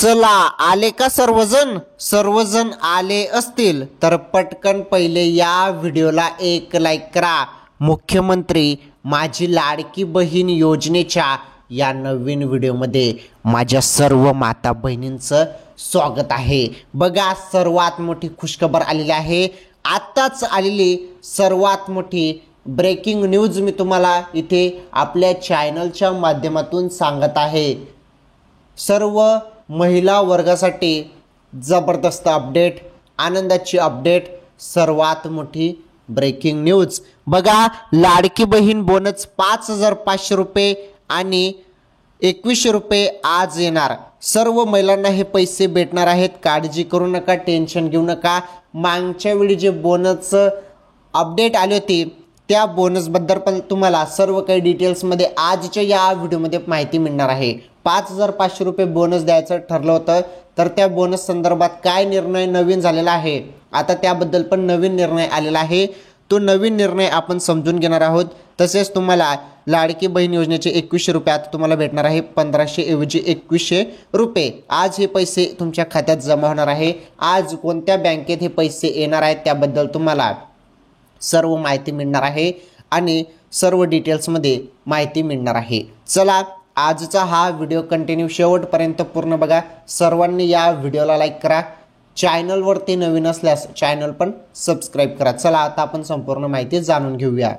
चला आले का सर्वजण आले असतील तर पटकन पहिले या व्हिडिओला एक लाईक करा। मुख्यमंत्री माझी लाडकी बहीण योजनेच्या या नवीन व्हिडिओमध्ये माझ्या सर्व माता बहिणींचं स्वागत आहे। बघा सर्वात मोठी खुशखबर आलेली आहे, आताच आलेली सर्वात मोठी ब्रेकिंग न्यूज मी तुम्हाला इथे आपल्या चॅनलच्या माध्यमातून सांगत आहे। सर्व महिला वर्गासाठी जबरदस्त अपडेट, आनंदाची अपडेट, सर्वात मोठी ब्रेकिंग न्यूज। बघा लाडकी बहीण बोनस 5,500 रुपये आणि 2100 रुपये आज येणार। सर्व महिलांना हे पैसे भेटणार आहेत, काळजी करू नका, टेन्शन घेऊ नका। मागच्या वेळी जे बोनस अपडेट आली होती त्या बोनसबद्दल पण तुम्हाला सर्व काही डिटेल्समध्ये आजच्या या व्हिडिओमध्ये माहिती मिळणार आहे। 5,500 रुपये बोनस द्यायचं ठरलं होतं, तर त्या बोनस संदर्भात काय निर्णय नवीन झालेला आहे, आता त्याबद्दल पण नवीन निर्णय आलेला आहे। तो नवीन निर्णय आपण समजून घेणार आहोत। तसेच तुम्हाला लाडकी बहीण योजनेचे 2100 रुपये आता तुम्हाला भेटणार आहे 1500 ऐवजी 2100 रुपये। आज हे पैसे तुमच्या खात्यात जमा होणार आहे। आज कोणत्या बँकेत हे पैसे येणार आहेत त्याबद्दल तुम्हाला सर्व माहिती मिळणार आहे आणि सर्व डिटेल्समध्ये माहिती मिळणार आहे। चला आजचा हा व्हिडिओ कंटिन्यू शेवटपर्यंत पूर्ण बघा। सर्वांनी या व्हिडिओला लाईक करा, चॅनलवरती नवीन असल्यास चॅनल पण सबस्क्राईब करा। चला आता आपण संपूर्ण माहिती जाणून घेऊया।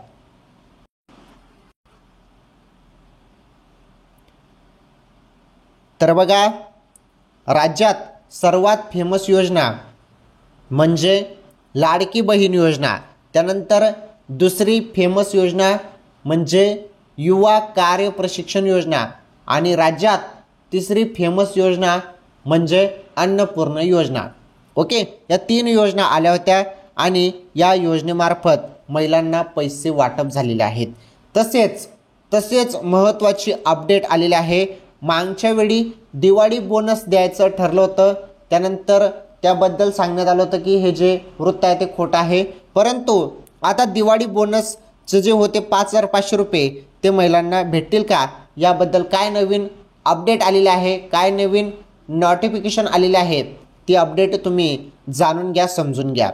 तर बघा राज्यात सर्वात फेमस योजना म्हणजे लाडकी बहीण योजना, त्यानंतर दुसरी फेमस योजना म्हणजे युवा कार्य प्रशिक्षण योजना आणि राज्यात तिसरी फेमस योजना म्हणजे अन्नपूर्ण योजना। ओके, या 3 योजना आल्या होत्या आणि या योजनेमार्फत महिलांना पैसे वाटप झालेले आहेत। तसेच महत्त्वाची अपडेट आलेली आहे। मागच्या वेळी दिवाळी बोनस द्यायचं ठरलं होतं, त्यानंतर त्याबद्दल सांगण्यात आलं होतं की हे जे वृत्त आहे ते खोटं आहे, परंतु आता दिवाळी बोनसचे जे होते 5,500 रुपये ते महिलांना भेटतील का, याबद्दल काय नवीन अपडेट आलेले आहे, काय नवीन नोटिफिकेशन आलेले आहेत, ती अपडेट तुम्ही जाणून घ्या, समजून घ्या।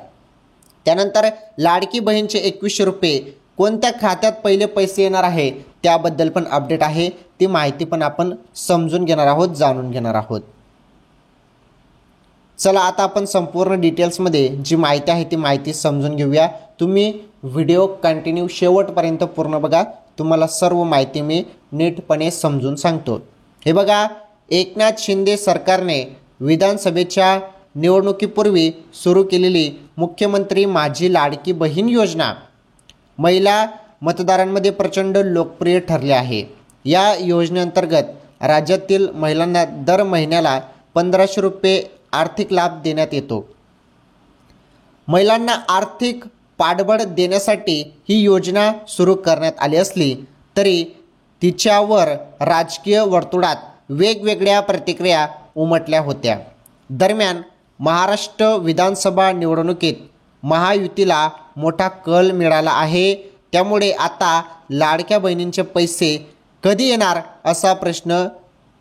त्यानंतर लाडकी बहीणचे 2100 रुपये कोणत्या खात्यात पहिले पैसे येणार आहे त्याबद्दल पण अपडेट आहे, ती माहिती पण आपण समजून घेणार आहोत, जाणून घेणार आहोत। चला आता आपण संपूर्ण डिटेल्समध्ये जी माहिती आहे ती माहिती समजून घेऊया। तुम्ही व्हिडिओ कंटिन्यू शेवटपर्यंत पूर्ण बघा, तुम्हाला सर्व माहिती मी नीटपणे समजून सांगतो। हे बघा, एकनाथ शिंदे सरकारने विधानसभेच्या निवडणुकीपूर्वी सुरू केलेली मुख्यमंत्री माझी लाडकी बहीण योजना महिला मतदारांमध्ये प्रचंड लोकप्रिय ठरली आहे। या योजनेअंतर्गत राज्यातील महिलांना दर महिन्याला 1500 रुपये आर्थिक लाभ देण्यात येतो। महिलांना आर्थिक पाठबळ देण्यासाठी ही योजना सुरू करण्यात आली असली तरी तिच्यावर राजकीय वर्तुळात वेगवेगळ्या प्रतिक्रिया उमटल्या होत्या। दरम्यान महाराष्ट्र विधानसभा निवडणुकीत महायुतीला मोठा कल मिळाला आहे, त्यामुळे आता लाडक्या बहिणींचे पैसे कधी येणार असा प्रश्न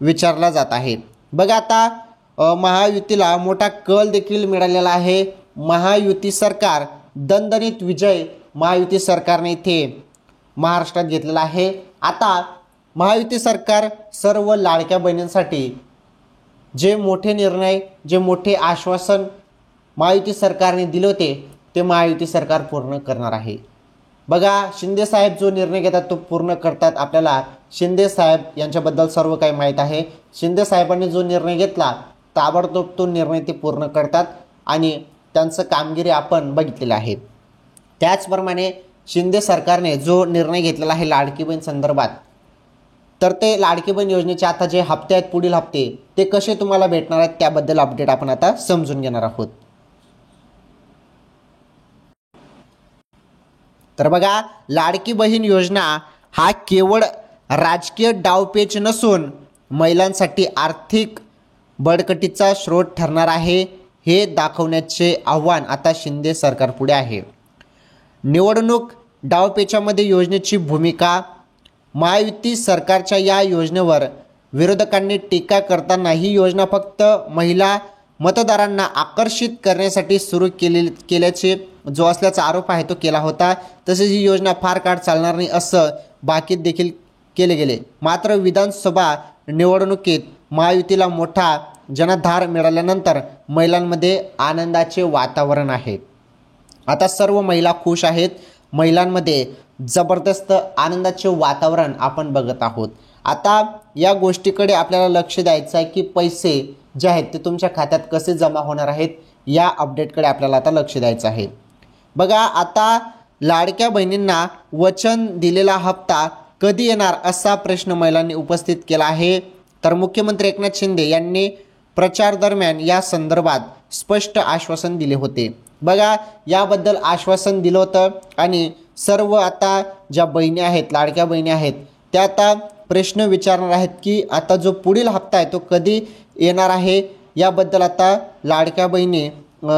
विचारला जात आहे। बघा आता महायुतीला मोठा कल देखील मिळालेला आहे। महायुती सरकार दणदणीत विजय महायुती सरकारने इथे महाराष्ट्रात घेतलेला आहे। आता महायुती सरकार सर्व लाडक्या बहिणींसाठी जे मोठे निर्णय, जे मोठे आश्वासन महायुती सरकारने दिले होते ते महायुती सरकार पूर्ण करणार आहे। बघा शिंदे साहेब जो निर्णय घेतात तो पूर्ण करतात। आपल्याला शिंदे साहेब यांच्याबद्दल सर्व काही माहीत आहे। शिंदे साहेबांनी जो निर्णय घेतला ताबडतोब तो निर्णय ते पूर्ण करतात आणि त्यांचं कामगिरी आपण बघितलेलं आहे। त्याचप्रमाणे शिंदे सरकारने जो निर्णय घेतलेला आहे लाडकी बहीण संदर्भात, तर ते लाडकी बहीण योजनेचे आता जे हप्ते आहेत, पुढील हप्ते ते कसे तुम्हाला भेटणार आहेत त्याबद्दल अपडेट आपण आता समजून घेणार आहोत। तर बघा लाडकी बहीण योजना हा केवळ राजकीय डावपेच नसून महिलांसाठी आर्थिक बळकटीचा स्रोत ठरणार आहे, हे दाखवण्याचे आव्हान आता शिंदे सरकारपुढे आहे। निवडणूक डावपेचामध्ये योजनेची भूमिका, महायुती सरकारच्या या योजनेवर विरोधकांनी टीका करताना ही योजना फक्त महिला मतदारांना आकर्षित करण्यासाठी सुरू केल्याचे जो असल्याचा आरोप आहे तो केला होता. तसेच ही योजना फार काळ चालणार नाही असं भाकीत देखील केले गेले. मात्र विधानसभा निवडणुकीत महायुतीला मोठा जनाधार मिळाल्यानंतर महिलांमध्ये आनंदाचे वातावरण आहे. आता सर्व महिला खुश आहेत. महिलांमध्ये जबरदस्त आनंदाचे वातावरण आपण बघत आहोत. आता या गोष्टीकडे आपल्याला लक्ष द्यायचं आहे की पैसे जे आहेत ते तुमच्या खात्यात कसे जमा होणार आहेत या अपडेटकडे आपल्याला आता लक्ष द्यायचं आहे. बघा, आता लाडक्या बहिणींना वचन दिलेला हप्ता कधी येणार असा प्रश्न महिलांनी उपस्थित केला आहे. तर मुख्यमंत्री एकनाथ शिंदे यांनी प्रचार दरम्यान या संदर्भात स्पष्ट आश्वासन दिले होते. बघा, याबद्दल आश्वासन दिलं होतं आणि सर्व आता ज्या बहिणी आहेत, लाडक्या बहिणी आहेत, त्या आता प्रश्न विचारणार आहेत की आता जो पुढील हप्ता आहे तो कधी येणार आहे. याबद्दल आता लाडक्या बहिणी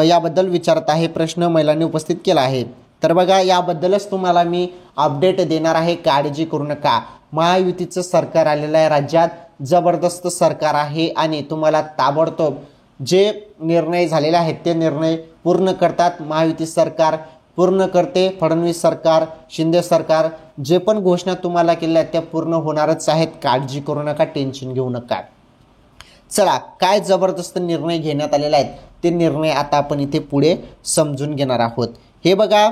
याबद्दल विचारत आहे, प्रश्न महिलांनी उपस्थित केला आहे. तर बघा, याबद्दलच तुम्हाला मी अपडेट देणार आहे, काळजी करू नका. महायुतीचं सरकार आलेलं आहे, राज्यात जबरदस्त सरकार आहे आणि तुम्हाला ताबडतोब जे निर्णय झालेले आहेत ते निर्णय पूर्ण करतात. महायुती सरकार पूर्ण करते. फडणवीस सरकार, शिंदे सरकार जे पण घोषणा तुम्हाला केल्या आहेत त्या पूर्ण होणारच आहेत. काळजी करू नका, टेन्शन घेऊ नका. चला, काय जबरदस्त निर्णय घेण्यात आलेले आहेत ते निर्णय आता आपण इथे पुढे समजून घेणार आहोत. हे बघा,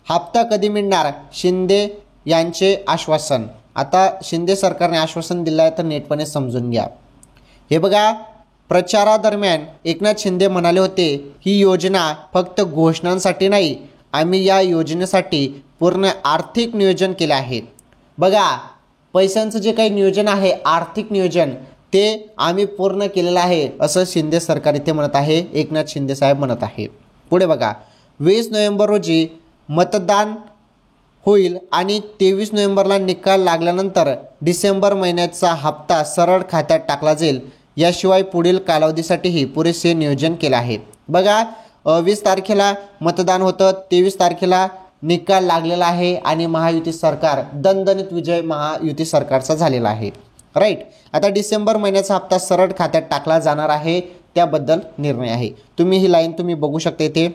हप्ता कधी मिळणार, शिंदे यांचे आश्वासन. आता शिंदे सरकारने आश्वासन दिलं आहे तर नीटपणे समजून घ्या. हे बघा, प्रचारादरम्यान एकनाथ शिंदे म्हणाले होते ही योजना फक्त घोषणांसाठी नाही, आम्ही या योजनेसाठी पूर्ण आर्थिक नियोजन केले आहे. बघा, पैशांचं जे काही नियोजन आहे, आर्थिक नियोजन, ते आम्ही पूर्ण केलेलं आहे असं शिंदे सरकार इथे म्हणत आहे, एकनाथ शिंदे साहेब म्हणत आहे. पुढे बघा, 20 नोव्हेंबर रोजी मतदान होईल आणि 23 नोव्हेंबरला निकाल लागल्यानंतर डिसेंबर महिन्याचा हप्ता सरळ खात्यात टाकला जाईल. याशिवाय पुढील कालावधीसाठीही पुरेसे नियोजन केले आहे. बघा, 20 तारखेला मतदान होतं, 23 तारखेला निकाल लागलेला आहे आणि महायुती सरकार, दणदणीत विजय महायुती सरकारचा झालेला आहे. राईट. आता डिसेंबर महिन्याचा हप्ता सरळ खात्यात टाकला जाणार आहे, त्याबद्दल निर्णय आहे. तुम्ही ही लाईन तुम्ही बघू शकता इथे.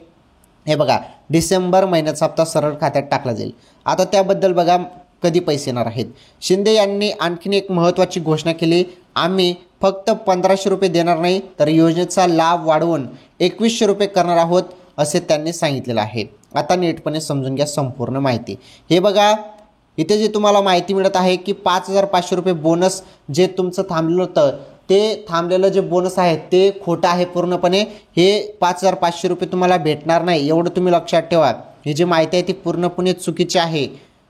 हे बघा, डिसेंबर महिन्याचा हप्ता सरळ खात्यात टाकला जाईल. आता त्याबद्दल बघा कधी पैसे येणार आहेत. शिंदे यांनी आणखीन एक महत्त्वाची घोषणा केली, आम्ही फक्त 1500 रुपये देणार नाही तर योजनेचा लाभ वाढवून 2100 रुपये करणार आहोत असे त्यांनी सांगितलेलं आहे. आता नीटपणे समजून घ्या संपूर्ण माहिती. हे बघा, इथे जे तुम्हाला माहिती मिळत आहे की 5500 रुपये बोनस जे तुमचं थांबलेलं होतं ते थांबलेलं जे बोनस आहे ते खोटं आहे पूर्णपणे. हे 5500 रुपये तुम्हाला भेटणार नाही, एवढं तुम्ही लक्षात ठेवा. ही जी माहिती आहे ती पूर्णपणे चुकीची आहे.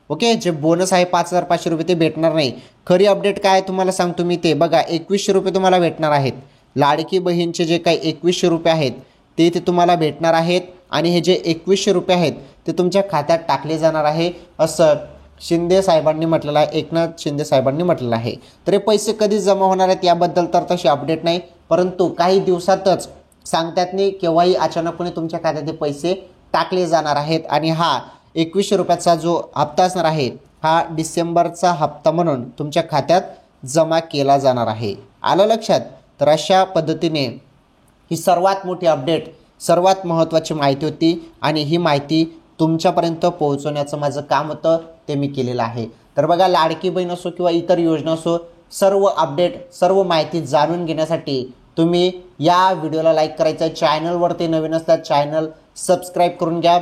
ओके, जे बोनस आहे 5500 रुपये ते भेटणार नाही. खरी अपडेट काय तुम्हाला सांगतो मी. ते बघा, 2100 रुपये तुम्हाला भेटणार आहेत. लाडकी बहीणचे जे काही 2100 रुपये आहेत ते इथे तुम्हाला भेटणार आहेत आणि हे जे 2100 रुपये आहेत ते तुमच्या खात्यात टाकले जाणार आहे असं शिंदे साहेबांनी म्हटलेलं आहे, एकनाथ शिंदे साहेबांनी म्हटलेलं आहे. तर हे पैसे कधी जमा होणार आहेत याबद्दल तर तशी अपडेट नाही, परंतु काही दिवसातच सांगतात नाही, केव्हाही अचानकपणे तुमच्या खात्यात हे पैसे टाकले जाणार आहेत. आणि हा 2100 रुपयाचा जो हप्ता असणार आहे हा डिसेंबरचा हप्ता म्हणून तुमच्या खात्यात जमा केला जाणार आहे. आलं लक्षात. तर अशा पद्धतीने ही सर्वात मोठी अपडेट, सर्वात महत्त्वाची माहिती होती आणि ही माहिती तुमच्यापर्यंत पोहोचवण्याचं माझं काम होतं, ते मी केलेलं आहे. तर बघा, लाडकी बहीण असो किंवा इतर योजना असो, सर्व अपडेट, सर्व माहिती जाणून घेण्यासाठी तुम्ही या व्हिडिओला लाईक करायचं आहे. चॅनलवरती नवीन असल्यास चॅनल सबस्क्राईब करून घ्या.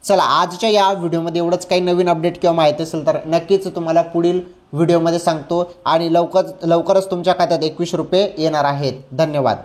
चला, आजच्या या व्हिडिओमध्ये एवढंच. काही नवीन अपडेट किंवा माहिती असेल तर नक्कीच तुम्हाला पुढील व्हिडिओमध्ये सांगतो आणि लवकरच तुमच्या खात्यात 2100 रुपये येणार आहेत. धन्यवाद.